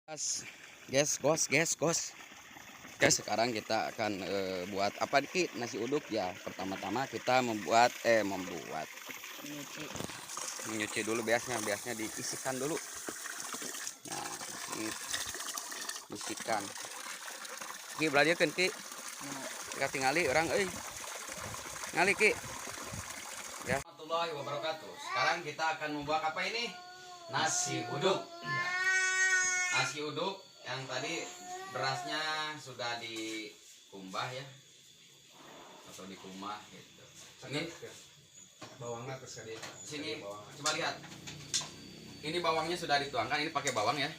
Guys, sekarang kita akan buat apa Ki? Nasi uduk ya. Pertama-tama kita menyuci dulu biasanya diisikan dulu. Nah, ini diisikan. Ki belajarkan Ki. Kita tinggali orang ngali Ki. Ya. Warahmatullahi wabarakatuh. Sekarang kita akan membuat apa ini? Nasi uduk. Nasi uduk yang tadi berasnya sudah dikumbah ya, atau dikumah gitu. Ini bawangnya terus kali sini coba lihat. Ini bawangnya sudah dituangkan. Ini pakai bawang ya.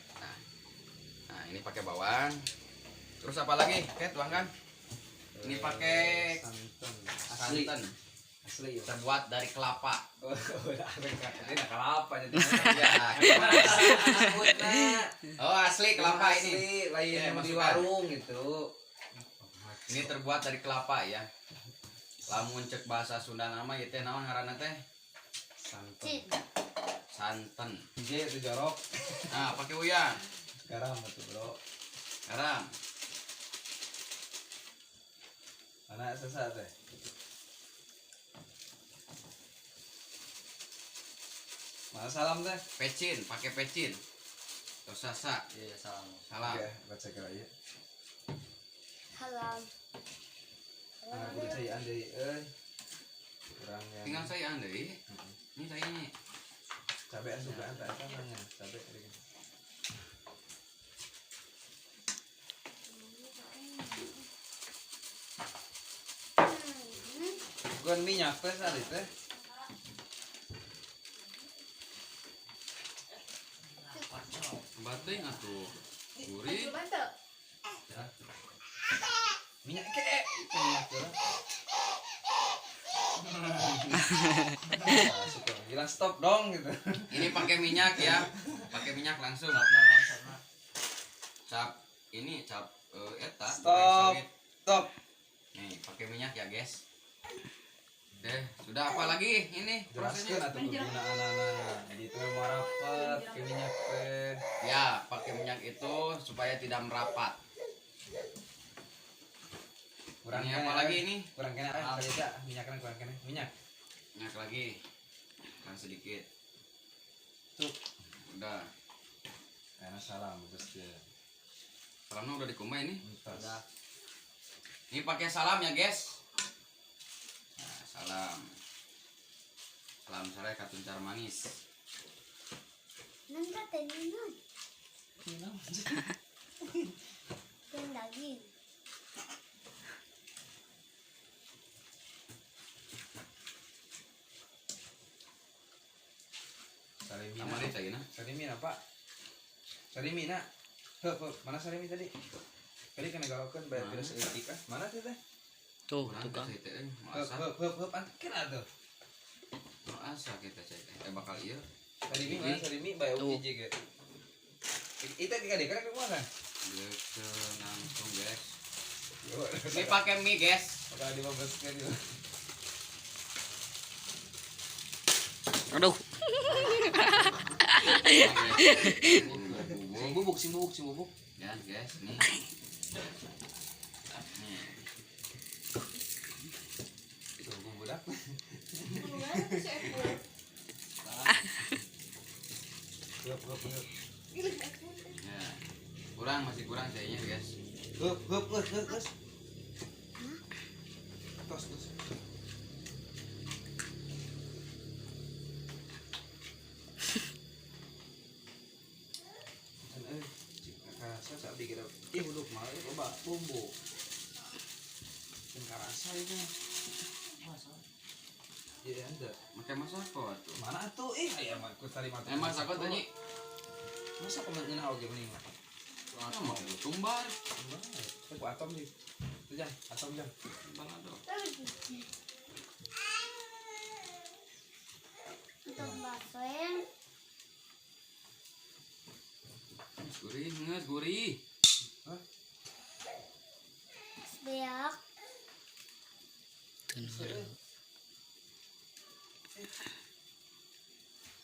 Nah ini pakai bawang. Terus apa lagi? Oke, tuangkan. Ini pakai santan. Asli terbuat dari kelapa. Ini kelapa jadi. Oh asli kelapa ini. Lain di warung gitu. Ini terbuat dari kelapa ya. Lamun cek bahasa Sunda nama ieu teh naon ngaranna teh? Santen. Hiji itu jorok. Nah, pakai uyah. Garam betul, Bro. Garam. Mana sesa teh? Mana salam teh? Pecin, pakai pecin. Terus sasa. Iya, salam. Salam. Oke, baca kira ieu. Salam. Nah, kudu caian deui Kurang yang Tinggal saya deui. Ini saya ini. cabe asup kan tak namanya. Cabe tadi. Bukan minyak teh sari teh. Bating atuh. Gurih. Minyak ke. Minyak tuh. Gila stop dong gitu. Ini pakai minyak ya. Pakai minyak langsung. Cap ini cap eta. Stop. Stop. Nih, pakai minyak ya, guys. Sudah apa lagi ini Jelaskan prosesnya? atau kegunaan gitu merapat ke minyak teh. Ya, pakai minyak itu supaya tidak merapat. Kurang Ini kena, apa lagi ini? Kurang kena aja minyaknya kurang kena. Minyak. Minyak lagi. Kurang sedikit. Cuk. Udah. Karena salam terus dia. Salamnya udah dikumbah ini. Udah. Ini pakai salam ya, guys. Nah, salam. Salam sore katuncar manis. Nanda teninun. Dan daging. Salimina. Sama nih cai na. Salimina, Pak. Salimina. Heup, mana salimi tadi? Tadi kan galokeun bayar kira seeutik ah. Mana teh teh? Tuh, Kurang tukang. cai teh. Heup, anteun atuh. Asa kita cai teh. Bakal ieu. Salimi mana salimi bayar Tuh. hiji ge. Itu dikadek ke mana? Deukeun langsung, guys. Yo, Ini pakai mie, guys. bakal dibabaskeun yo. Aduh. Sing bubuk. Ya, guys, nih. Nih. Itu budak. Heup. Ya. Masih kurang cainya, guys. Heup. Tos. Saya dikira uduk mah coba bumbu. Dan karasa itu. Iya ada. Pakai masako atuh. Mana tuh? Aya mah ku tadi mah. Masako tadi. Masa pemenang oge mending mah. Sama tumbar. Ku atom di. Tuh jang, atom jang. Tumbal atuh. Untuk baksoen. Gurih. Hah? Beak.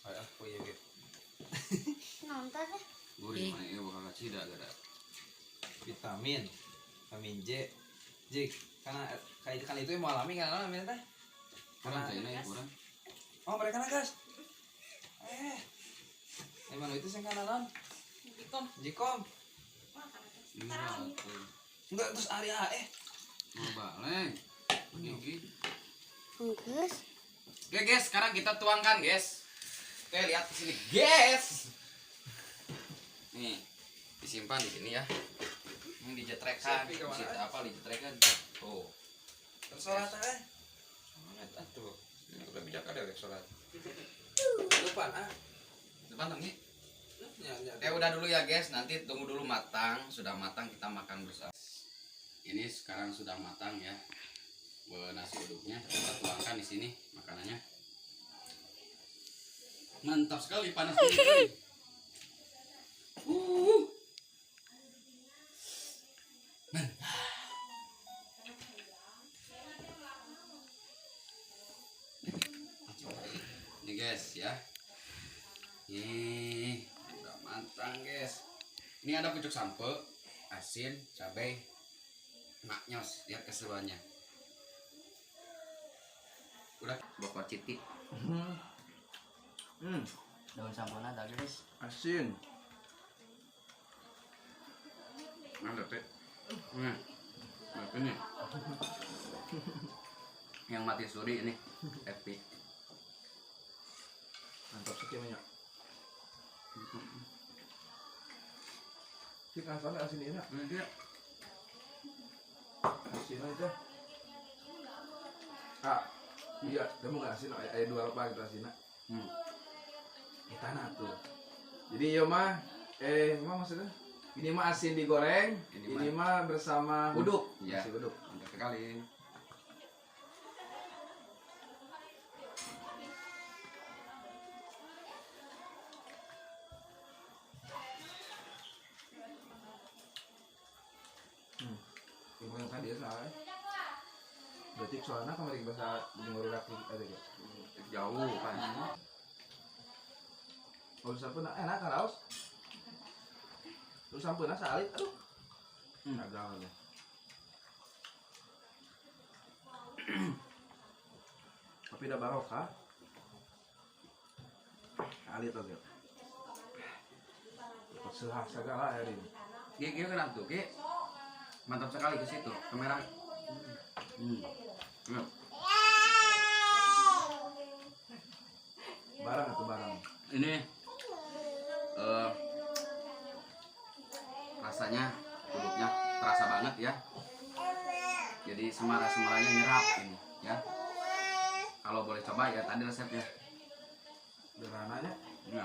Ay aku ya ge. Nonton deh. Gurih mana ini bakal cida gara. Vitamin J. Jik, karena kan itu yang mau alami kan alami teh. Kurang saya ini kurang. Oh, mereka nagas. Emang itu sing kananan. Jikom. Enggak terus area Mau balik. Ini. Bungkus. Oke guys, sekarang kita tuangkan guys. Oke lihat di sini guys. Nih disimpan di sini ya. Ini dijetrekan. Siapa, kemana? Situ apa dijetrekan? Oh. Sholat Semangat atuh. Ini udah bijak ada guys sholat. Depan Depan tangi. Ya. Oke udah dulu ya guys. Nanti tunggu dulu matang. Sudah matang kita makan bersama. Ini sekarang sudah matang ya. Nasi uduknya kita tuangkan di sini makanannya. Mantap sekali panas ini. Mantap. Ini guys ya. Ini udah matang guys. Ini ada pucuk sampe, asin, cabai, maknyos. Lihat keseruannya. Udah bawa citi. Daun sampurna ada guys. Asin. Mantap teh. Nah, ini. Yang mati suri ini epic. Mantap sekali banyak. Sik asalnya asin ini. Ini dia. Asin aja. Iya, kamu nggak asin, ada dua apa gitu asin. Tanah tuh. Jadi ya mah, mah maksudnya ini mah asin digoreng, ini mah bersama uduk. Iya. Nasi uduk. Mantap sekali. Ibu yang tadi ya soalnya. Berarti soalnya kemarin bahasa jemur lagi ada ya. Jauh kan. Kalau sampun enak kan raus. Terus sampun salit, aduh. Agak aja. Tapi udah barokah. Alit aja. Sehak segala hari ini. Ki kenapa tuh, Ki? Mantap sekali ke situ, kamera. Barang atau barang? Ini rasanya uduknya terasa banget ya. Jadi semara-semaranya nyerap ini ya. Kalau boleh coba ya tadi resepnya. Sederhananya. Ya,